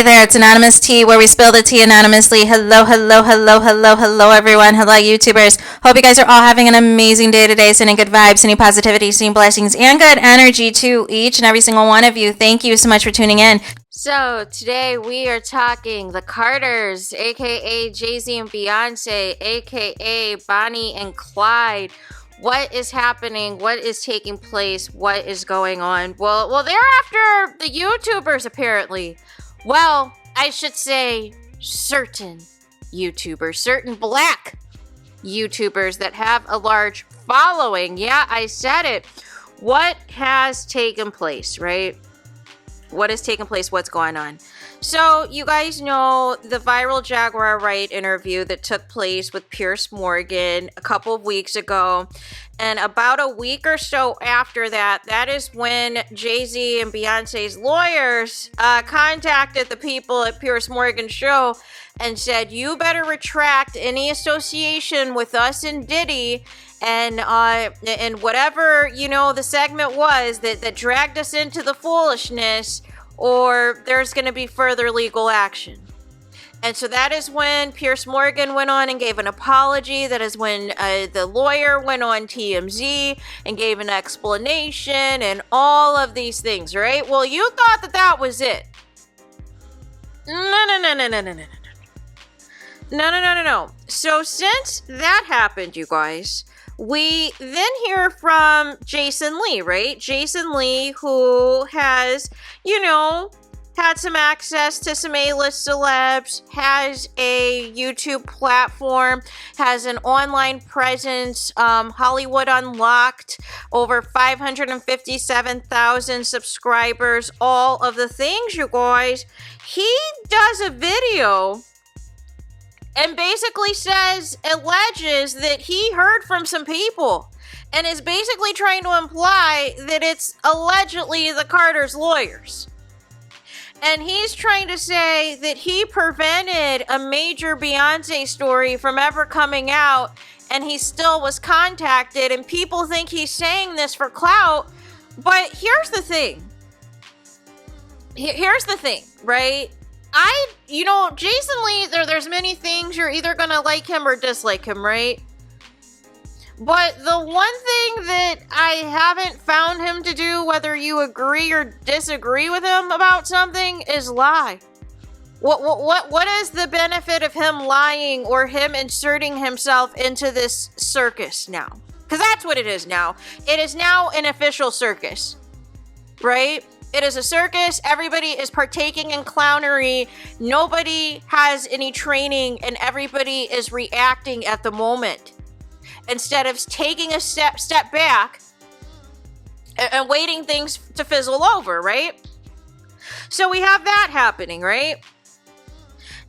there, it's Anonymous Tea, where we spill the tea anonymously. Hello, everyone. Hello, YouTubers. Hope you guys are all having an amazing day today, sending good vibes, sending positivity, sending blessings, and good energy to each and every single one of you. Thank you so much for tuning in. So, today we are talking the Carters, aka Jay-Z and Beyonce, aka Bonnie and Clyde. What is happening? What is taking place? What is going on? Well, they're after the YouTubers, apparently. Well, I should say certain YouTubers, certain black YouTubers that have a large following. Yeah, I said it. What has taken place, right? What has taken place? What's going on? So, you guys know the viral Jaguar Wright interview that took place with Piers Morgan a couple of weeks ago. And about a week or so after that, that is when Jay-Z and Beyonce's lawyers contacted the people at Piers Morgan's show and said, you better retract any association with us and Diddy and whatever, you know, the segment was that dragged us into the foolishness, or there's going to be further legal action. And so that is when Piers Morgan went on and gave an apology. That is when the lawyer went on TMZ and gave an explanation and all of these things, right? Well, you thought that was it. No. So since that happened, you guys, we then hear from Jason Lee, right? Jason Lee, who has, you know, had some access to some A-list celebs, has a YouTube platform, has an online presence, Hollywood Unlocked, over 557,000 subscribers, all of the things, you guys. He does a video and basically alleges that he heard from some people and is basically trying to imply that it's allegedly the Carters' lawyers. And he's trying to say that he prevented a major Beyonce story from ever coming out, and he still was contacted, and people think he's saying this for clout. But here's the thing. Right? Jason Lee, there's many things. You're either gonna like him or dislike him, right? But the one thing that I haven't found him to do, whether you agree or disagree with him about something, is lie. What is the benefit of him lying or him inserting himself into this circus now? Because that's what it is now. It is now an official circus, right? It is a circus. Everybody is partaking in clownery. Nobody has any training, and everybody is reacting at the moment, instead of taking a step back and waiting things to fizzle over, right? So we have that happening, right?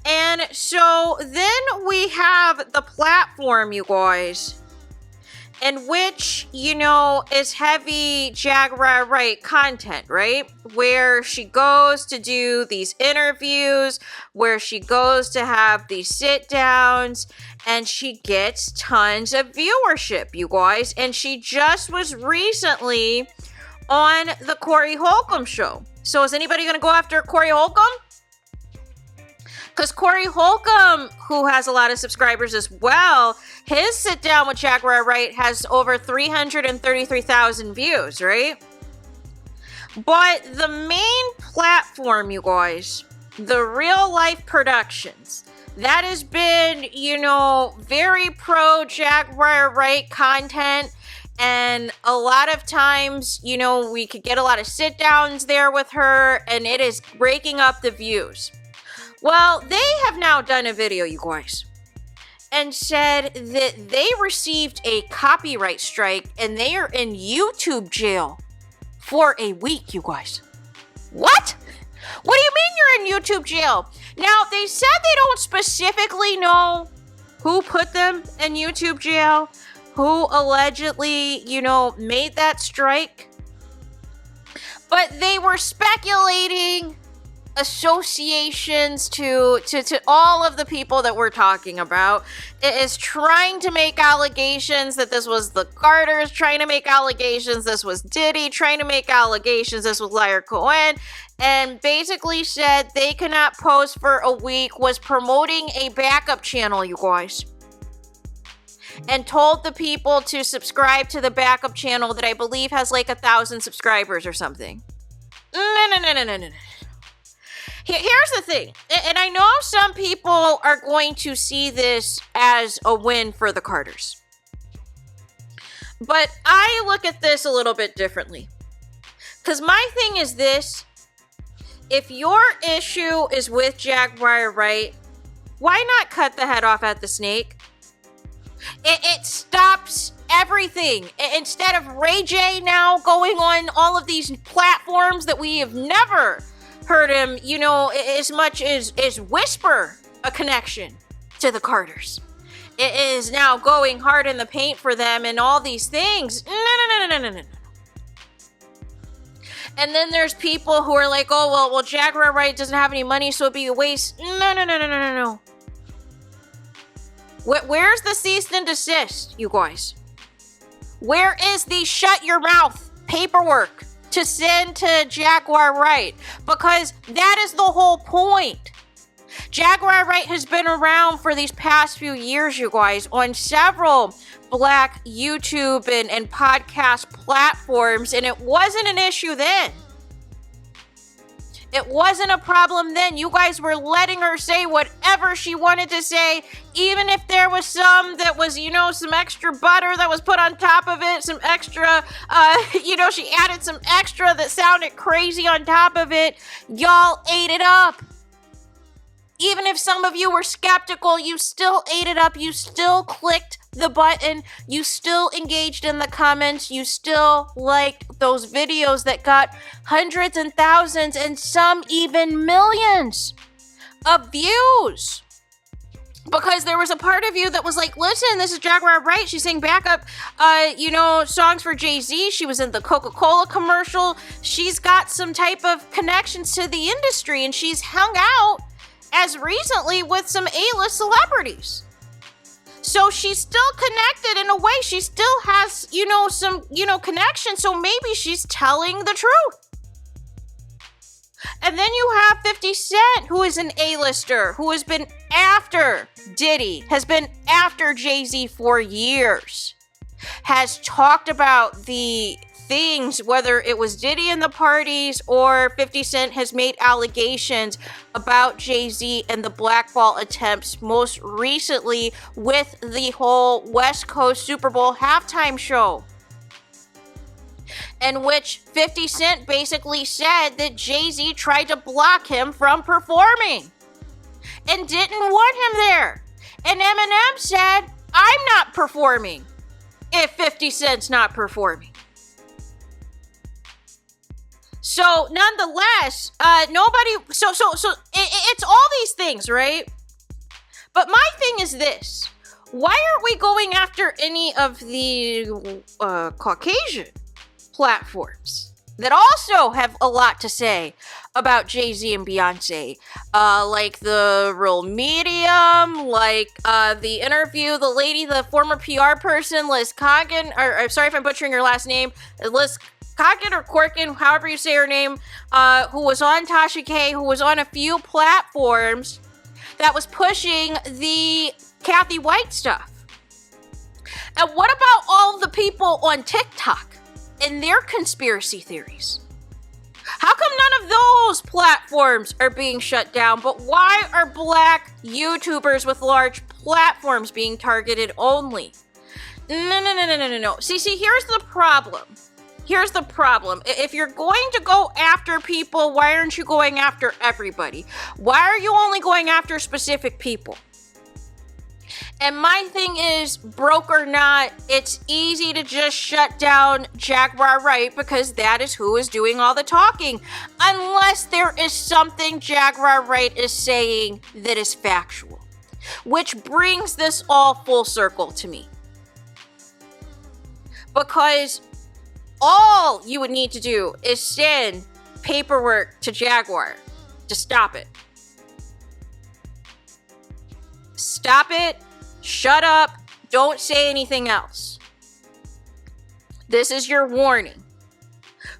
And so then we have the platform, you guys, in which, you know, is heavy Jaguar Wright content, right? Where she goes to do these interviews, where she goes to have these sit downs, and she gets tons of viewership, you guys. And she just was recently on the Corey Holcomb show. So is anybody going to go after Corey Holcomb? Because Corey Holcomb, who has a lot of subscribers as well, his sit down with Jaguar Wright has over 333,000 views, right? But the main platform, you guys, the Real Life Productions, that has been, you know, very pro Jaguar Wright content. And a lot of times, you know, we could get a lot of sit downs there with her, and it is breaking up the views. Well, they have now done a video, you guys, and said that they received a copyright strike and they are in YouTube jail for a week, you guys. What? What do you mean you're in YouTube jail? Now, they said they don't specifically know who put them in YouTube jail, who allegedly, you know, made that strike. But they were speculating associations to all of the people that we're talking about. It is trying to make allegations that this was the Carters, trying to make allegations this was Diddy, trying to make allegations this was Liar Cohen, and basically said they cannot post for a week, was promoting a backup channel, you guys. And told the people to subscribe to the backup channel that I believe has like 1,000 subscribers or something. No. Here's the thing, and I know some people are going to see this as a win for the Carters, but I look at this a little bit differently. Because my thing is this: if your issue is with Jaguar Wright, why not cut the head off at the snake? It stops everything. Instead of Ray J now going on all of these platforms that we have never heard him, as much as whisper a connection to the Carters. It is now going hard in the paint for them and all these things. No. And then there's people who are like, oh, well, Jaguar Wright doesn't have any money, so it'd be a waste. No. Where's the cease and desist, you guys? Where is the shut your mouth paperwork to send to Jaguar Wright? Because that is the whole point. Jaguar Wright has been around for these past few years, you guys, on several Black YouTube and podcast platforms, and it wasn't an issue then. It wasn't a problem then. You guys were letting her say whatever she wanted to say, even if there was some that was, some extra butter that was put on top of it, some extra, she added some extra that sounded crazy on top of it. Y'all ate it up. Even if some of you were skeptical, you still ate it up. You still clicked the button. You still engaged in the comments. You still liked those videos that got hundreds and thousands and some even millions of views. Because there was a part of you that was like, listen, this is Jaguar Wright. She sang backup, songs for Jay-Z. She was in the Coca-Cola commercial. She's got some type of connections to the industry, and she's hung out as recently with some A-list celebrities. So she's still connected in a way. She still has, some, connection. So maybe she's telling the truth. And then you have 50 Cent, who is an A-lister, who has been after Diddy, has been after Jay-Z for years, has talked about the things, whether it was Diddy and the parties or 50 Cent has made allegations about Jay-Z and the blackball attempts, most recently with the whole West Coast Super Bowl halftime show, in which 50 Cent basically said that Jay-Z tried to block him from performing and didn't want him there. And Eminem said, I'm not performing if 50 Cent's not performing. So nonetheless, it's all these things, right? But my thing is this: why aren't we going after any of the Caucasian platforms that also have a lot to say about Jay-Z and Beyonce? Like the Real Medium, like the interview, the lady, the former PR person, Liz Coggin, or sorry if I'm butchering her last name, Liz Coggin or Corkin, however you say her name, who was on Tasha K, who was on a few platforms that was pushing the Kathy White stuff. And what about all the people on TikTok and their conspiracy theories? How come none of those platforms are being shut down, but why are Black YouTubers with large platforms being targeted only? No. See, here's the problem. Here's the problem. If you're going to go after people, why aren't you going after everybody? Why are you only going after specific people? And my thing is, broke or not, it's easy to just shut down Jaguar Wright because that is who is doing all the talking. Unless there is something Jaguar Wright is saying that is factual. Which brings this all full circle to me. Because all you would need to do is send paperwork to Jaguar Just stop it. Stop it. Shut up. Don't say anything else. This is your warning.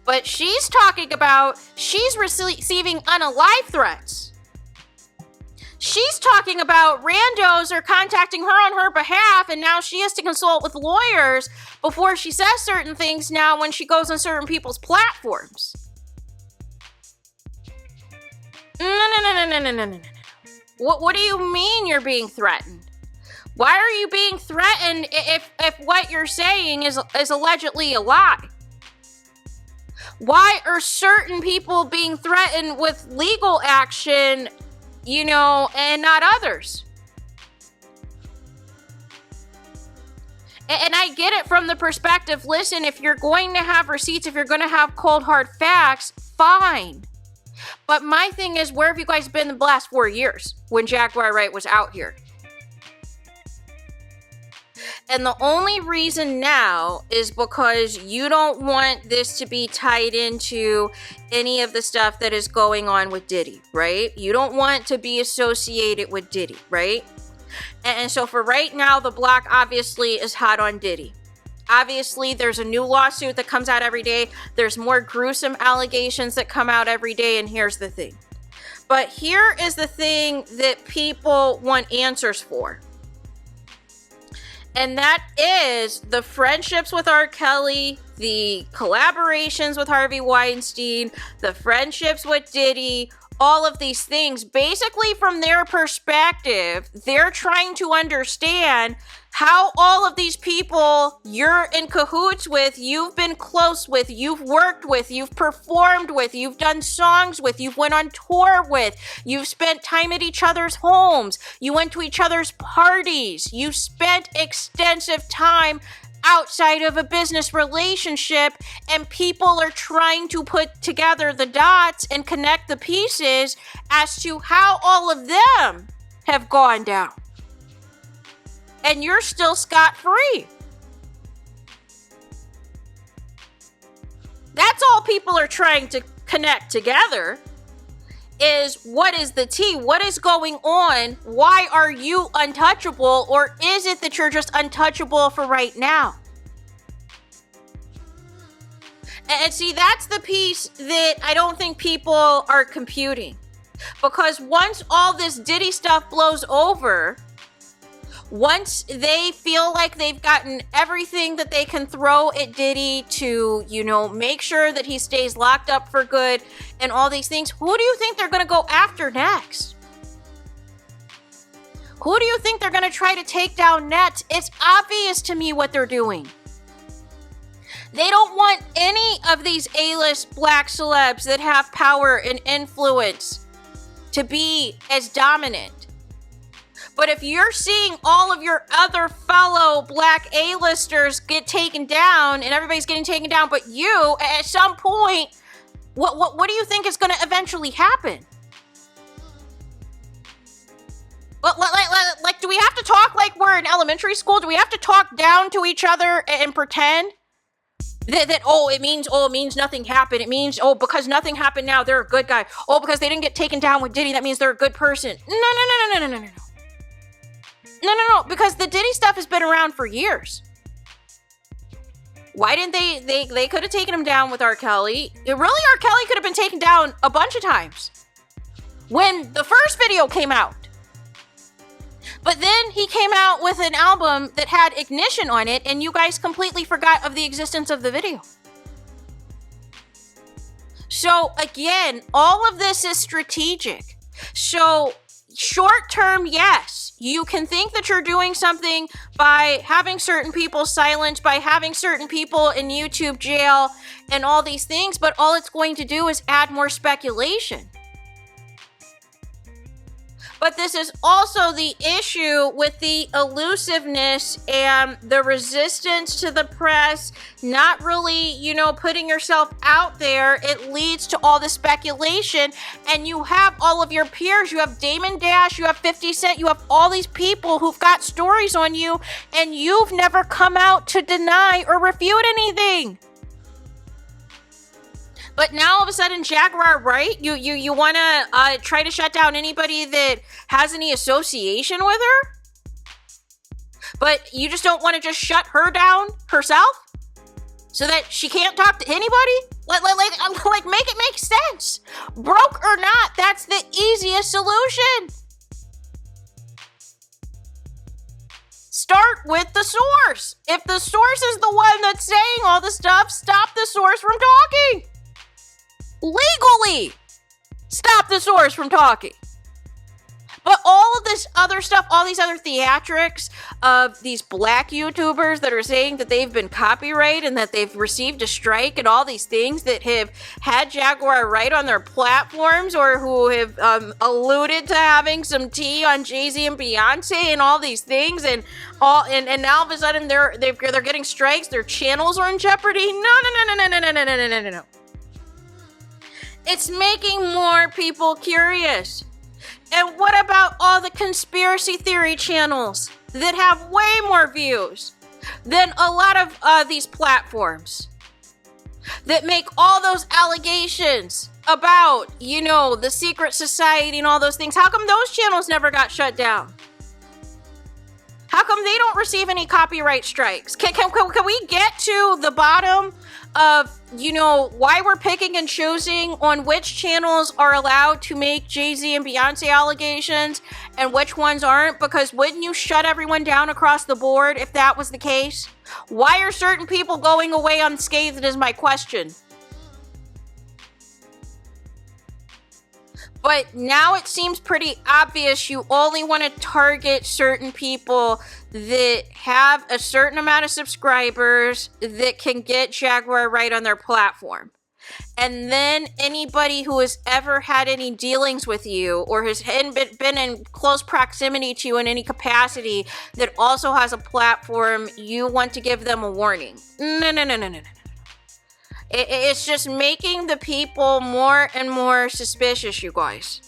But she's talking about she's receiving unalive threats. She's talking about randos are contacting her on her behalf, and now she has to consult with lawyers before she says certain things now when she goes on certain people's platforms. No. What do you mean you're being threatened? Why are you being threatened if what you're saying is allegedly a lie? Why are certain people being threatened with legal action, and not others? And I get it from the perspective, listen, if you're going to have receipts, if you're going to have cold hard facts, fine. But my thing is, where have you guys been the last 4 years when Jaguar Wright was out here? And the only reason now is because you don't want this to be tied into any of the stuff that is going on with Diddy, right? You don't want to be associated with Diddy, right? And so for right now, the block obviously is hot on Diddy. Obviously, there's a new lawsuit that comes out every day. There's more gruesome allegations that come out every day. And here's the thing. But here is the thing that people want answers for. And that is the friendships with R. Kelly, the collaborations with Harvey Weinstein, the friendships with Diddy, all of these things. Basically, from their perspective, they're trying to understand how all of these people you're in cahoots with, you've been close with, you've worked with, you've performed with, you've done songs with, you've went on tour with, you've spent time at each other's homes, you went to each other's parties, you spent extensive time outside of a business relationship, and people are trying to put together the dots and connect the pieces as to how all of them have gone down. And you're still scot-free. That's all people are trying to connect together, is what is the tea? What is going on? Why are you untouchable? Or is it that you're just untouchable for right now? And see, that's the piece that I don't think people are computing. Because once all this Diddy stuff blows over, once they feel like they've gotten everything that they can throw at Diddy to, make sure that he stays locked up for good and all these things, who do you think they're going to go after next? Who do you think they're going to try to take down next? It's obvious to me what they're doing. They don't want any of these A-list black celebs that have power and influence to be as dominant. But if you're seeing all of your other fellow black A-listers get taken down and everybody's getting taken down but you, at some point, what do you think is going to eventually happen? Like, do we have to talk like we're in elementary school? Do we have to talk down to each other and pretend that it means nothing happened. It means, because nothing happened now, they're a good guy. Because they didn't get taken down with Diddy, that means they're a good person. No, because the Diddy stuff has been around for years. Why didn't they could have taken him down with R. Kelly. Really, R. Kelly could have been taken down a bunch of times when the first video came out. But then he came out with an album that had Ignition on it, and you guys completely forgot of the existence of the video. So again, all of this is strategic. So short term, yes, you can think that you're doing something by having certain people silenced, by having certain people in YouTube jail and all these things, but all it's going to do is add more speculation. But this is also the issue with the elusiveness and the resistance to the press, not really, putting yourself out there. It leads to all the speculation, and you have all of your peers. You have Damon Dash, you have 50 Cent, you have all these people who've got stories on you, and you've never come out to deny or refute anything. But now all of a sudden, Jaguar Wright, you want to try to shut down anybody that has any association with her? But you just don't want to just shut her down herself? So that she can't talk to anybody? Like, make it make sense. Broke or not, that's the easiest solution. Start with the source. If the source is the one that's saying all the stuff, stop the source from talking. Legally, stop the source from talking. But all of this other stuff, all these other theatrics of these black YouTubers that are saying that they've been copyrighted and that they've received a strike and all these things that have had Jaguar Wright on their platforms or who have alluded to having some tea on Jay-Z and Beyonce and all these things and now all of a sudden they're getting strikes, their channels are in jeopardy. No. It's making more people curious. And what about all the conspiracy theory channels that have way more views than a lot of these platforms that make all those allegations about, the secret society and all those things? How come those channels never got shut down? How come they don't receive any copyright strikes? Can we get to the bottom of, why we're picking and choosing on which channels are allowed to make Jay-Z and Beyonce allegations and which ones aren't? Because wouldn't you shut everyone down across the board if that was the case? Why are certain people going away unscathed is my question. But now it seems pretty obvious you only want to target certain people that have a certain amount of subscribers that can get Jaguar Wright on their platform. And then anybody who has ever had any dealings with you or has been in close proximity to you in any capacity that also has a platform, you want to give them a warning. No. It's just making the people more and more suspicious, you guys.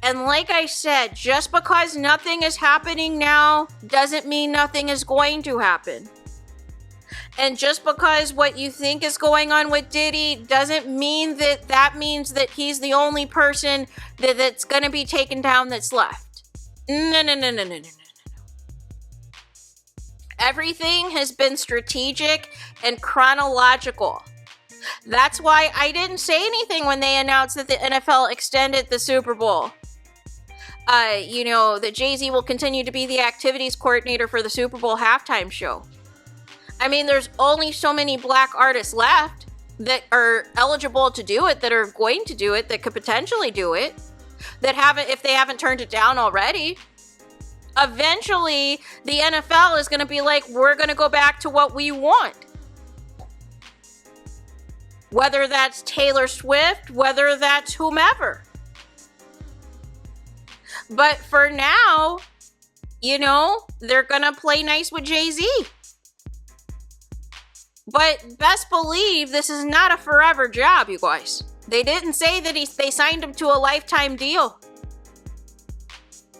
And like I said, just because nothing is happening now doesn't mean nothing is going to happen. And just because what you think is going on with Diddy doesn't mean that means that he's the only person that's going to be taken down that's left. No. Everything has been strategic and chronological. That's why I didn't say anything when they announced that the NFL extended the Super Bowl. That Jay-Z will continue to be the activities coordinator for the Super Bowl halftime show. I mean, there's only so many black artists left that are eligible to do it, that are going to do it, that could potentially do it, that haven't, if they haven't turned it down already. Eventually, the NFL is going to be like, we're going to go back to what we want. Whether that's Taylor Swift, whether that's whomever. But for now, they're gonna play nice with Jay-Z. But best believe this is not a forever job, you guys. They didn't say that they signed him to a lifetime deal.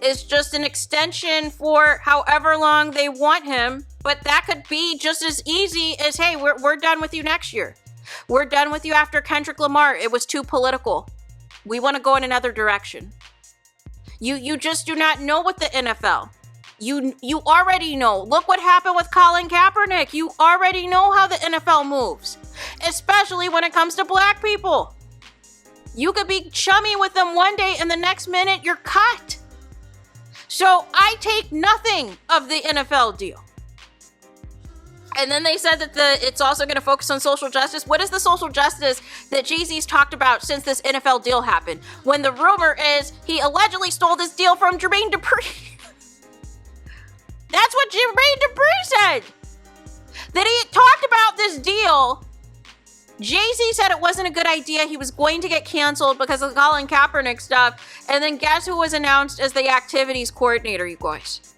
It's just an extension for however long they want him. But that could be just as easy as, hey, we're done with you next year. We're done with you after Kendrick Lamar. It was too political. We want to go in another direction. You just do not know what the NFL. You already know. Look what happened with Colin Kaepernick. You already know how the NFL moves. Especially when it comes to black people. You could be chummy with them one day and the next minute you're cut. So I take nothing of the NFL deal. And then they said that it's also going to focus on social justice. What is the social justice that Jay-Z's talked about since this NFL deal happened? When the rumor is he allegedly stole this deal from Jermaine Dupri. That's what Jermaine Dupri said. That he talked about this deal. Jay-Z said it wasn't a good idea. He was going to get canceled because of the Colin Kaepernick stuff. And then guess who was announced as the activities coordinator, you guys?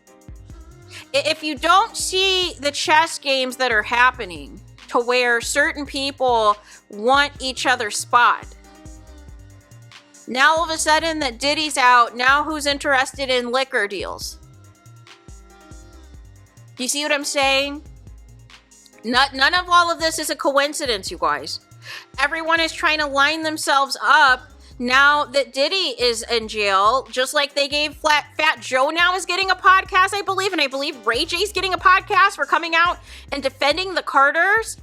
If you don't see the chess games that are happening to where certain people want each other's spot, now all of a sudden that Diddy's out, now who's interested in liquor deals? Do you see what I'm saying? None of all of this is a coincidence, you guys. everyone is trying to line themselves up now that Diddy is in jail, just like they gave Fat Joe now is getting a podcast, I believe, and I believe Ray J's getting a podcast for coming out and defending the Carters.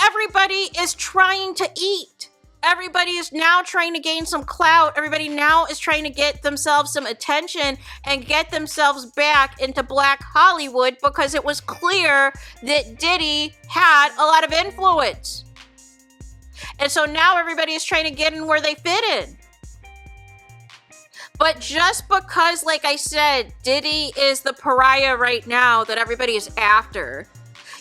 Everybody is trying to eat. Everybody is now trying to gain some clout. Everybody now is trying to get themselves some attention and get themselves back into Black Hollywood because it was clear that Diddy had a lot of influence. And so now everybody is trying to get in where they fit in. But just because, like I said, Diddy is the pariah right now that everybody is after,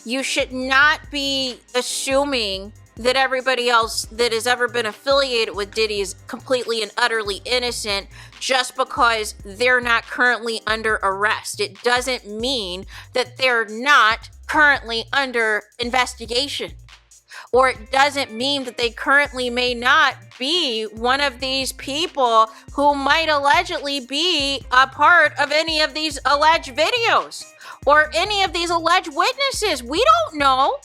you should not be assuming that everybody else that has ever been affiliated with Diddy is completely and utterly innocent just because they're not currently under arrest. It doesn't mean that they're not currently under investigation. Or it doesn't mean that they currently may not be one of these people who might allegedly be a part of any of these alleged videos or any of these alleged witnesses. We don't know.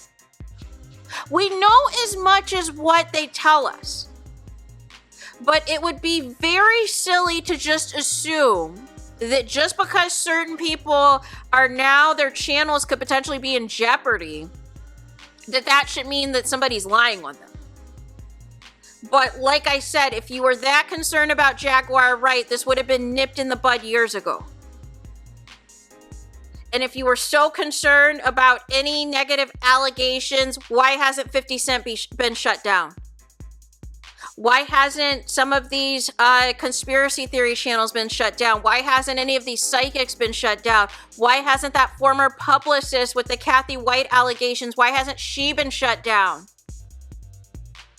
We know as much as what they tell us. But it would be very silly to just assume that just because certain people are now, their channels could potentially be in jeopardy, that should mean that somebody's lying on them. But like I said, if you were that concerned about Jaguar Wright, this would have been nipped in the bud years ago. And if you were so concerned about any negative allegations, why hasn't 50 Cent been shut down? Why hasn't some of these conspiracy theory channels been shut down? Why hasn't any of these psychics been shut down? Why hasn't that former publicist with the Kathy White allegations, why hasn't she been shut down?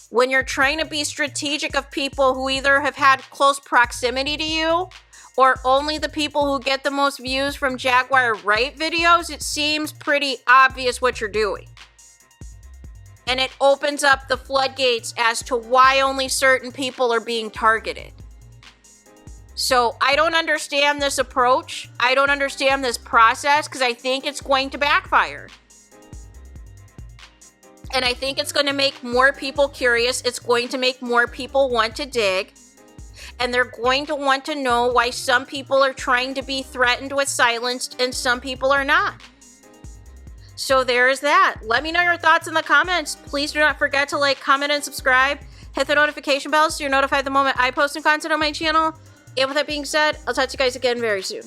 When you're trying to be strategic of people who either have had close proximity to you or only the people who get the most views from Jaguar Wright videos, it seems pretty obvious what you're doing. And it opens up the floodgates as to why only certain people are being targeted. So I don't understand this approach. I don't understand this process because I think it's going to backfire. And I think it's going to make more people curious. It's going to make more people want to dig. And they're going to want to know why some people are trying to be threatened with silence and some people are not. So there is that. Let me know your thoughts in the comments. Please do not forget to like, comment, and subscribe. Hit the notification bell so you're notified the moment I post new content on my channel. And with that being said, I'll talk to you guys again very soon.